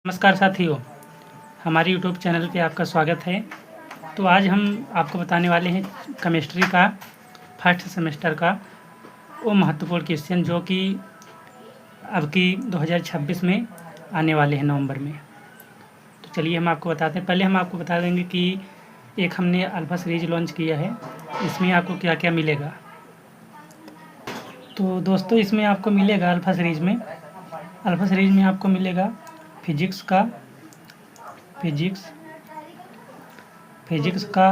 नमस्कार साथियों, हमारे यूट्यूब चैनल पे आपका स्वागत है। तो आज हम आपको बताने वाले हैं केमिस्ट्री का फर्स्ट सेमेस्टर का वो महत्वपूर्ण क्वेश्चन जो कि अब की 2026 में आने वाले हैं नवंबर में। तो चलिए हम आपको बताते हैं। पहले हम आपको बता देंगे कि एक हमने अल्फ़ा सीरीज लॉन्च किया है, इसमें आपको क्या क्या मिलेगा। तो दोस्तों इसमें आपको मिलेगा अल्फ़ा सीरीज में आपको मिलेगा फिजिक्स का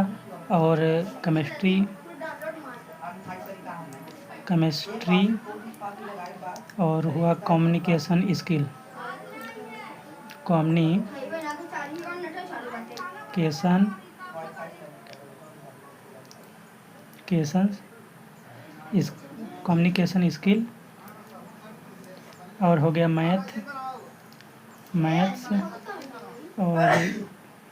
और केमिस्ट्री और हुआ कम्युनिकेशन स्किल और हो गया मैथ्स और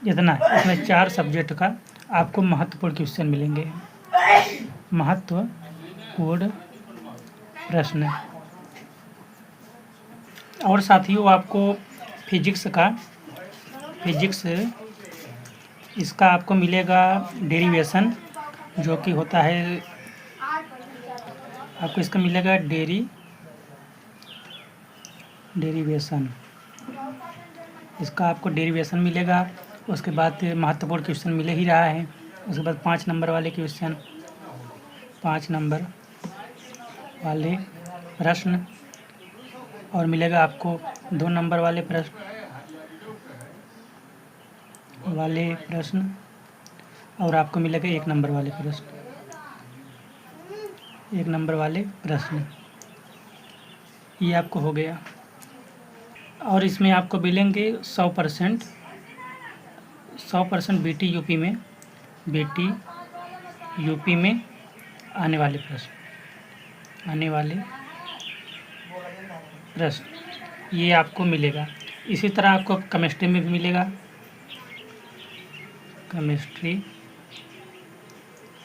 इतना। इसमें 4 सब्जेक्ट का आपको महत्वपूर्ण क्वेश्चन मिलेंगे, महत्वपूर्ण प्रश्न। और साथियों आपको फिजिक्स इसका आपको मिलेगा डेरिवेशन, जो कि होता है आपको इसका मिलेगा डेरिवेशन। इसका आपको डेरिवेशन मिलेगा। उसके बाद महत्वपूर्ण क्वेश्चन मिल ही रहा है। उसके बाद 5 नंबर वाले क्वेश्चन, 5 नंबर वाले प्रश्न, और मिलेगा आपको 2 नंबर वाले प्रश्न और आपको मिलेगा 1 नंबर वाले प्रश्न। ये आपको हो गया। और इसमें आपको मिलेंगे 100% बीटी यूपी में आने वाले प्रश्न ये आपको मिलेगा। इसी तरह आपको केमिस्ट्री में भी मिलेगा।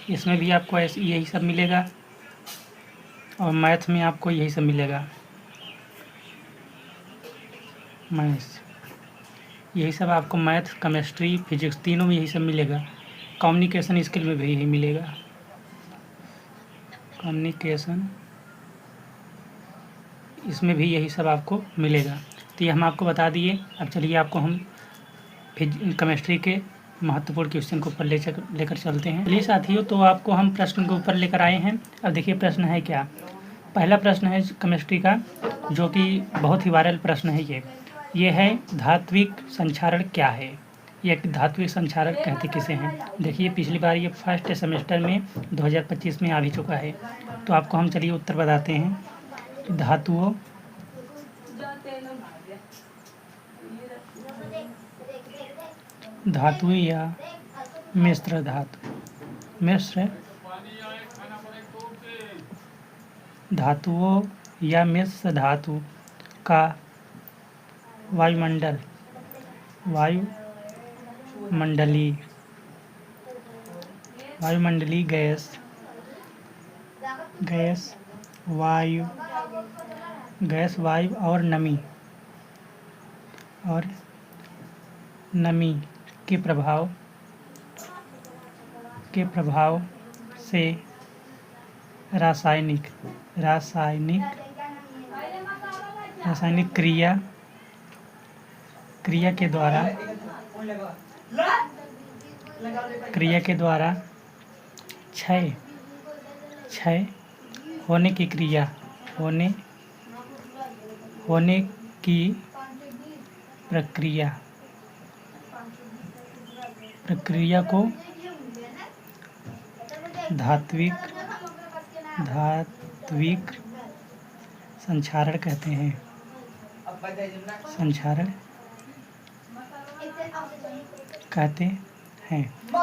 इसमें भी आपको यही सब मिलेगा और मैथ में आपको यही सब मिलेगा। यही सब आपको मैथ, केमिस्ट्री, फिजिक्स तीनों में यही सब मिलेगा। कम्युनिकेशन स्किल में भी यही मिलेगा। इसमें भी यही सब आपको मिलेगा। तो ये हम आपको बता दिए। अब चलिए आपको हम केमिस्ट्री के महत्वपूर्ण क्वेश्चन को ऊपर लेकर चलते हैं। चलिए साथियों, तो आपको हम प्रश्न को ऊपर लेकर आए हैं। अब देखिए प्रश्न है क्या। पहला प्रश्न है केमिस्ट्री का, जो कि बहुत ही वायरल प्रश्न है। ये है धात्विक संक्षारण क्या है। ये धात्विक संक्षारण कहते किसे हैं। देखिए पिछली बार ये फर्स्ट सेमेस्टर में 2025 में आ भी चुका है। तो आपको हम चलिए उत्तर बताते हैं। धातु या मिश्र धातुओं या मिश्र धातु का वायुमंडलीय गैस वायु और नमी के प्रभाव से रासायनिक क्रिया के द्वारा क्षय होने की प्रक्रिया को धात्विक संक्षारण कहते हैं।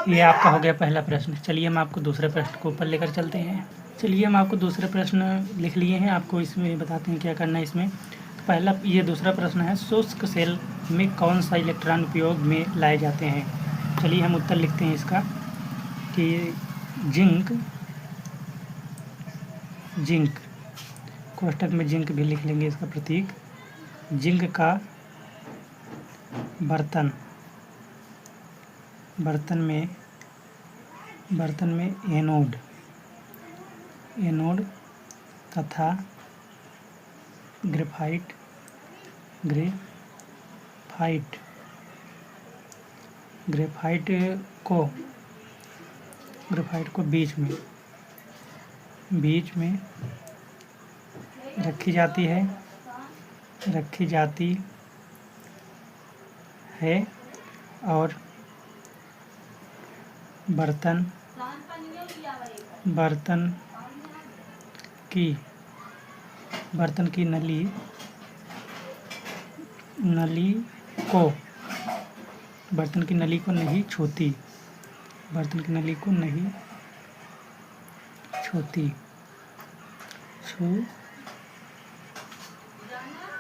ये आपका हो गया पहला प्रश्न। चलिए हम आपको दूसरे प्रश्न को ऊपर लेकर चलते हैं। चलिए हम आपको दूसरे प्रश्न लिख लिए हैं। आपको इसमें बताते हैं क्या करना है। इसमें पहला ये दूसरा प्रश्न है, शुष्क सेल में कौन सा इलेक्ट्रॉन उपयोग में लाए जाते हैं। चलिए हम उत्तर लिखते हैं इसका कि जिंक कोष्टक में जिंक भी लिख लेंगे इसका प्रतीक। जिंक का बर्तन में एनोड तथा ग्रेफाइट को बीच में रखी जाती है और बर्तन की नली को नहीं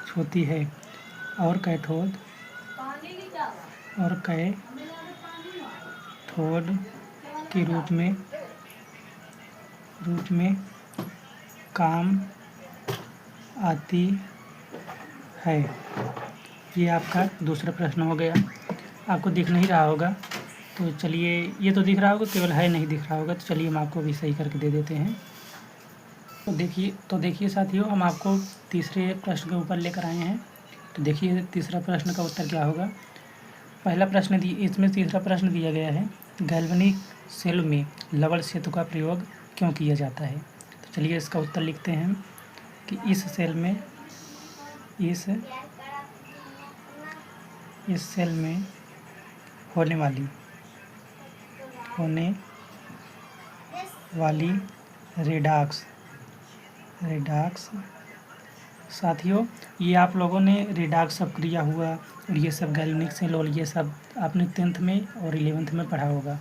छूती है और कैथोड के रूप में काम आती है। ये आपका दूसरा प्रश्न हो गया। आपको दिख नहीं रहा होगा तो चलिए, ये तो दिख रहा होगा, केवल है नहीं दिख रहा होगा, तो चलिए हम आपको भी सही करके दे देते हैं। तो देखिए साथियों, हम आपको तीसरे प्रश्न के ऊपर लेकर आए हैं। तो देखिए तीसरा प्रश्न का उत्तर क्या होगा। इसमें तीसरा प्रश्न दिया गया है, गैल्वेनिक सेल में लवण सेतु का प्रयोग क्यों किया जाता है। तो चलिए इसका उत्तर लिखते हैं कि इस सेल में होने वाली रेडॉक्स साथियों, ये आप लोगों ने रेडॉक्स अपक्रिया हुआ और ये सब गैल्वेनिक सेल और ये सब आपने 10th में और 11th में पढ़ा होगा।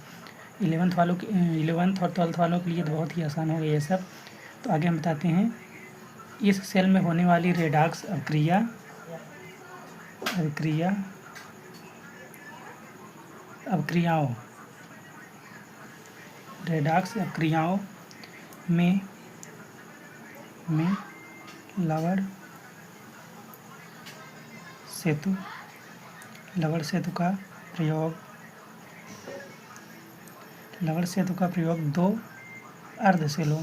11th और 12th वालों के लिए तो बहुत ही आसान होगा ये सब। तो आगे हम बताते हैं, इस सेल में होने वाली रेडॉक्स अपक्रियाओं में लवण सेतु का प्रयोग दो अर्ध सेलों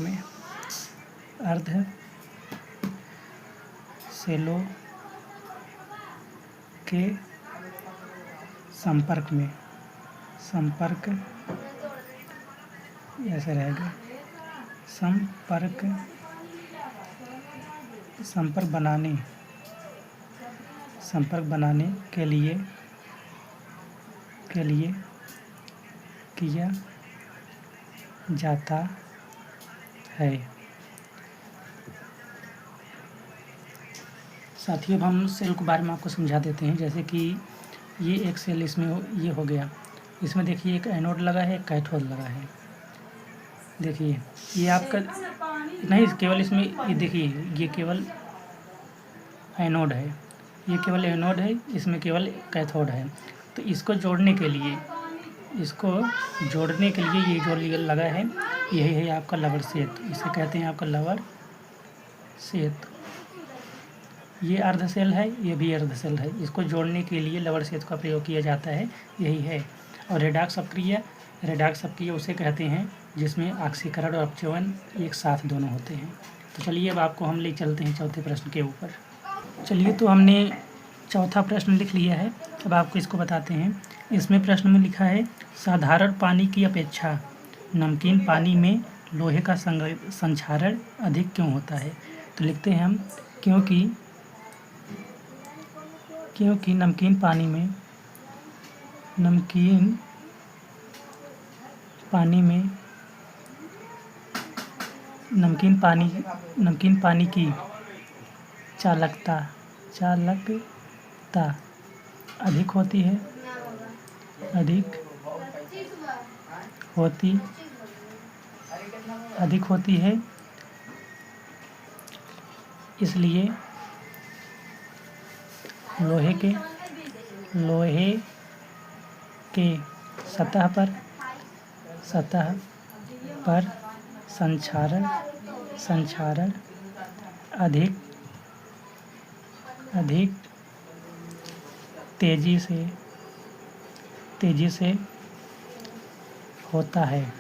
के संपर्क ऐसे रहेगा, संपर्क बनाने के लिए किया जाता है। साथियों, अब हम सेल के बारे में आपको समझा देते हैं। जैसे कि ये एक सेल इसमें ये हो गया, इसमें देखिए एक एनोड लगा है, एक कैथोड लगा है। देखिए ये आपका नहीं, केवल इसमें ये देखिए, ये केवल एनोड है, इसमें केवल कैथोड है। तो इसको जोड़ने के लिए ये जो लगा है, यही है आपका लवण सेतु। इसे कहते हैं आपका लवण सेतु। ये अर्ध सेल है, ये भी अर्ध सेल है। इसको जोड़ने के लिए लवण सेतु का प्रयोग किया जाता है, यही है। और रेडॉक्स अपक्रिया उसे कहते हैं जिसमें ऑक्सीकरण और अपचयन एक साथ दोनों होते हैं। तो चलिए अब आपको हम ले चलते हैं चौथे प्रश्न के ऊपर। चलिए, तो हमने चौथा प्रश्न लिख लिया है। अब आपको इसको बताते हैं। इसमें प्रश्न में लिखा है, साधारण पानी की अपेक्षा नमकीन पानी में लोहे का संक्षारण अधिक क्यों होता है। तो लिखते हैं हम, क्योंकि नमकीन पानी की चालकता अधिक होती है, इसलिए लोहे के सतह पर संक्षारण अधिक तेजी से तेजी से होता है।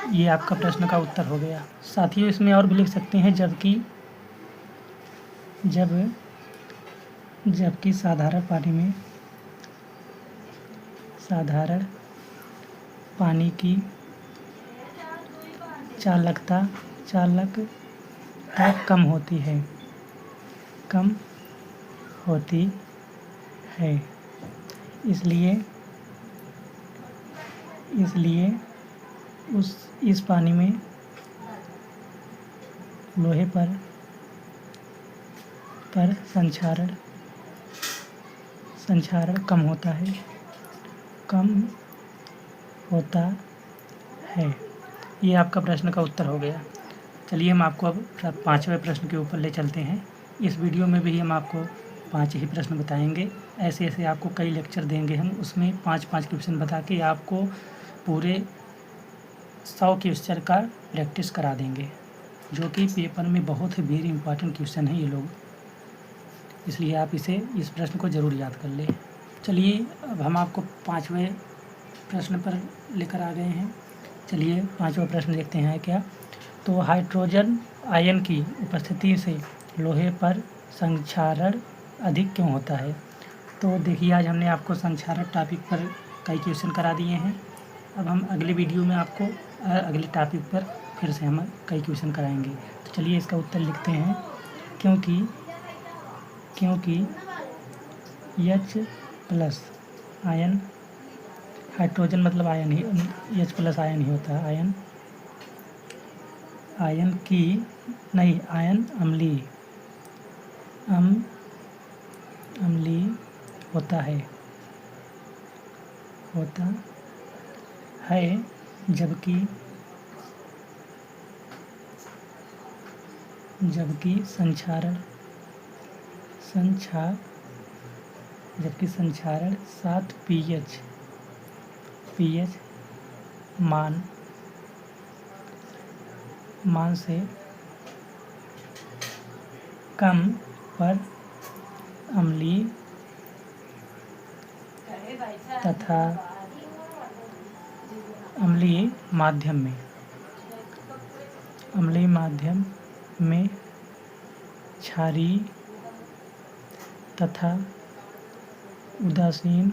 ये आपका प्रश्न का उत्तर हो गया। साथियों, इसमें और भी लिख सकते हैं जबकि साधारण पानी की चालकता कम होती है। इसलिए इस पानी में लोहे पर संक्षारण कम होता है। ये आपका प्रश्न का उत्तर हो गया। चलिए हम आपको अब 5वें प्रश्न के ऊपर ले चलते हैं। इस वीडियो में भी हम आपको 5 ही प्रश्न बताएंगे। ऐसे आपको कई लेक्चर देंगे हम, उसमें 5-5 क्वेश्चन बता के आपको पूरे 100 क्वेश्चन का प्रैक्टिस करा देंगे, जो कि पेपर में बहुत ही वेरी इंपॉर्टेंट क्वेश्चन है ये लोग। इसलिए आप इस प्रश्न को ज़रूर याद कर लें। चलिए अब हम आपको 5वें प्रश्न पर लेकर आ गए हैं। चलिए 5वां प्रश्न देखते हैं क्या। तो हाइड्रोजन आयन की उपस्थिति से लोहे पर संक्षारण अधिक क्यों होता है। तो देखिए, आज हमने आपको संक्षारण टॉपिक पर कई क्वेश्चन करा दिए हैं। अब हम अगले वीडियो में आपको अगले टॉपिक पर फिर से हम कई क्वेश्चन कराएंगे। तो चलिए इसका उत्तर लिखते हैं। क्योंकि H+ आयन, हाइड्रोजन मतलब आयन ही, H+ आयन ही होता है। आयन अम्लीय होता है, जबकि संक्षारण 7 pH मान से कम पर अम्लीय तथा अम्लीय माध्यम में क्षारीय तथा उदासीन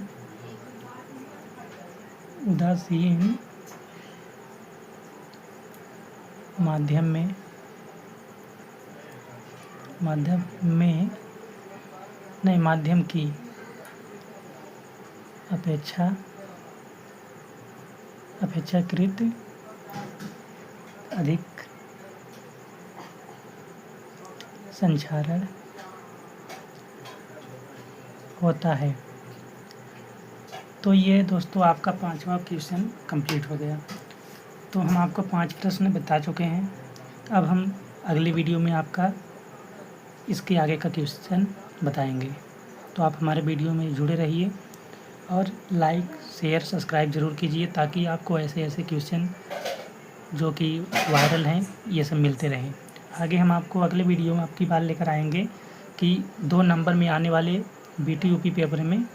माध्यम की अपेक्षाकृत अधिक संक्षारण होता है। तो ये दोस्तों आपका 5वां क्वेश्चन कंप्लीट हो गया। तो हम आपको 5 प्रश्न बता चुके हैं। अब हम अगली वीडियो में आपका इसके आगे का क्वेश्चन बताएंगे। तो आप हमारे वीडियो में जुड़े रहिए और लाइक, शेयर, सब्सक्राइब ज़रूर कीजिए, ताकि आपको ऐसे क्वेश्चन जो कि वायरल हैं ये सब मिलते रहें। आगे हम आपको अगले वीडियो में आपकी बात लेकर आएंगे कि 2 नंबर में आने वाले BT-UP पेपर में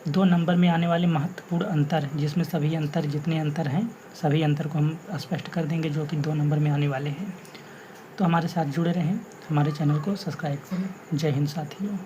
2 नंबर में आने वाले महत्वपूर्ण अंतर, जिसमें जितने अंतर हैं सभी अंतर को हम स्पष्ट कर देंगे, जो कि 2 नंबर में आने वाले हैं। तो हमारे साथ जुड़े रहें, हमारे चैनल को सब्सक्राइब करें। जय हिंद साथियों।